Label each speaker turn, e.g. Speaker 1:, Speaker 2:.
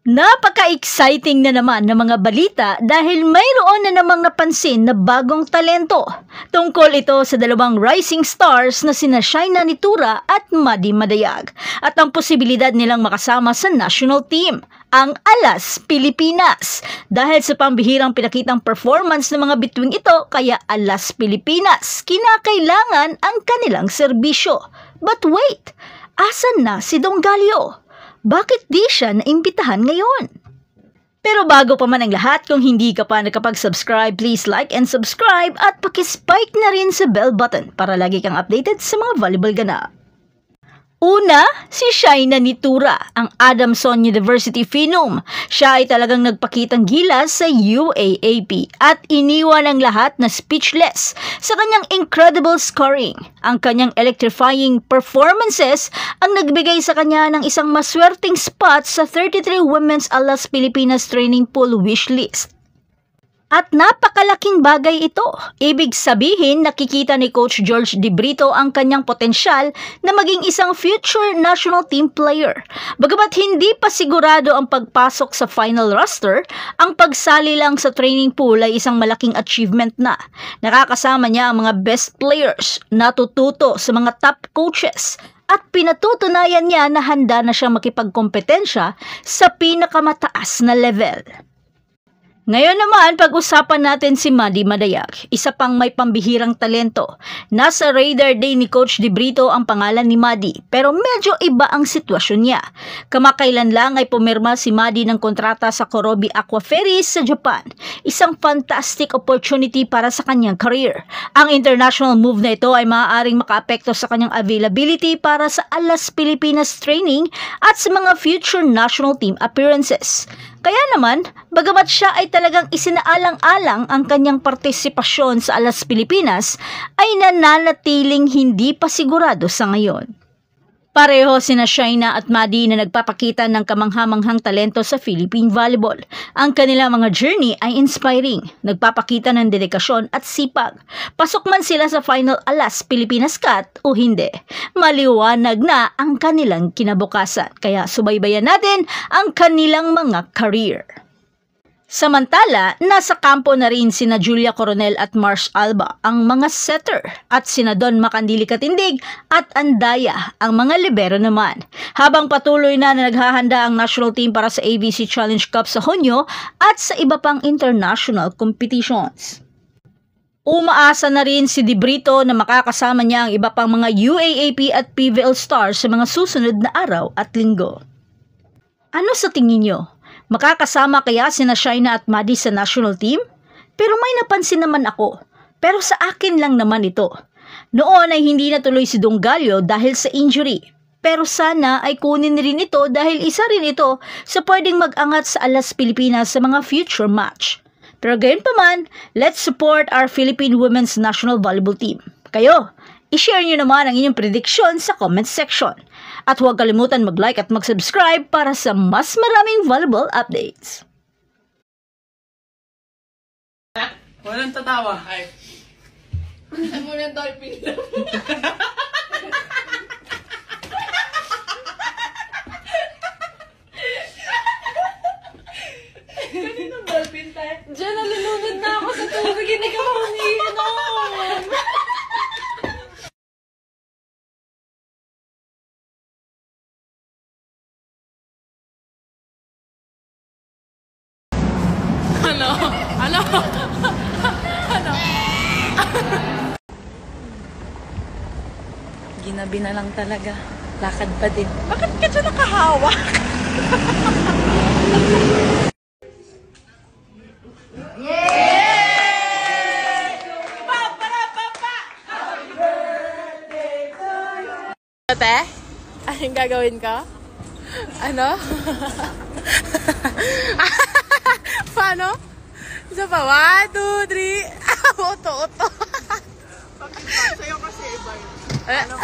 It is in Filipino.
Speaker 1: Napaka-exciting na naman ng mga balita dahil mayroon na namang napansin na bagong talento. Tungkol ito sa dalawang rising stars na sina Shaina Nitura at Maddie Madayag at ang posibilidad nilang makasama sa national team, ang Alas Pilipinas. Dahil sa pambihirang pinakitang performance ng mga bituing ito, kaya Alas Pilipinas, kinakailangan ang kanilang serbisyo. But wait, asan na si Dongalio? Bakit di siya naimbitahan ngayon? Pero bago pa man ang lahat, kung hindi ka pa nakapag-subscribe, please like and subscribe at pakispike na rin sa bell button para lagi kang updated sa mga volleyball ganap. Una, si Shaina Nitura, ang Adamson University Phenom. Siya ay talagang nagpakitang gilas sa UAAP at iniwan ang lahat na speechless sa kanyang incredible scoring. Ang kanyang electrifying performances ang nagbigay sa kanya ng isang maswerteng spot sa 33 Women's Alas Pilipinas Training Pool wishlist. At napakalaking bagay ito. Ibig sabihin, nakikita ni Coach George De Brito ang kanyang potensyal na maging isang future national team player. Bagamat hindi pa sigurado ang pagpasok sa final roster, ang pagsali lang sa training pool ay isang malaking achievement na. Nakakasama niya ang mga best players, natututo sa mga top coaches, at pinatutunayan niya na handa na siyang makipagkompetensya sa pinakamataas na level. Ngayon naman, pag-usapan natin si Maddie Madayag, isa pang may pambihirang talento. Nasa radar day ni Coach De Brito ang pangalan ni Maddie, pero medyo iba ang sitwasyon niya. Kamakailan lang ay pumirma si Maddie ng kontrata sa Korobi Aqua Ferries sa Japan. Isang fantastic opportunity para sa kanyang career. Ang international move na ito ay maaaring makaapekto sa kanyang availability para sa Alas Pilipinas training at sa mga future national team appearances. Kaya naman, bagamat siya ay talagang isinaalang-alang ang kanyang partisipasyon sa Alas Pilipinas, ay nananatiling hindi pa sigurado sa ngayon. Pareho sina Shaina at Maddie na nagpapakita ng kamangha-manghang talento sa Philippine Volleyball. Ang kanilang mga journey ay inspiring, nagpapakita ng dedikasyon at sipag. Pasok man sila sa final Alas Pilipinas Cut o hindi, maliwanag na ang kanilang kinabukasan. Kaya subaybayan natin ang kanilang mga career. Samantala, nasa kampo na rin sina Julia Coronel at Mars Alba, ang mga setter, at sina Don Macandili Katindig at Andaya, ang mga libero naman. Habang patuloy na naghahanda ang national team para sa ABC Challenge Cup sa Hunyo at sa iba pang international competitions. Umaasa na rin si De Brito na makakasama niya ang iba pang mga UAAP at PVL stars sa mga susunod na araw at linggo. Ano sa tingin niyo? Makakasama kaya sina Shaina at Maddie sa national team? Pero may napansin naman ako. Pero sa akin lang naman ito. Noon ay hindi natuloy si Dongalio dahil sa injury. Pero sana ay kunin rin ito dahil isa rin ito sa pwedeng mag-angat sa Alas Pilipinas sa mga future match. Pero gayon pa man, let's support our Philippine Women's National Volleyball Team. Kayo, i-share nyo naman ang inyong prediction sa comment section. At huwag kalimutan mag-like at mag-subscribe para sa mas maraming volleyball updates.
Speaker 2: Walang tatawa. Ay.
Speaker 3: Ano mo ng dolphin lang? Kaninong dolphin tayo? Diyan, nalulunod na ako sa tubig. Hindi ka mangiinom.
Speaker 2: Ano? Ano? Ano?
Speaker 4: Ginabi na lang talaga. Lakad pa din.
Speaker 2: Bakit ka dyan nakahawak?
Speaker 3: Ate? Anong gagawin ko? Ano? Paano? Isa pa, 1, 2, 3. Oto.
Speaker 2: Sa'yo kasi iba yun. Ano?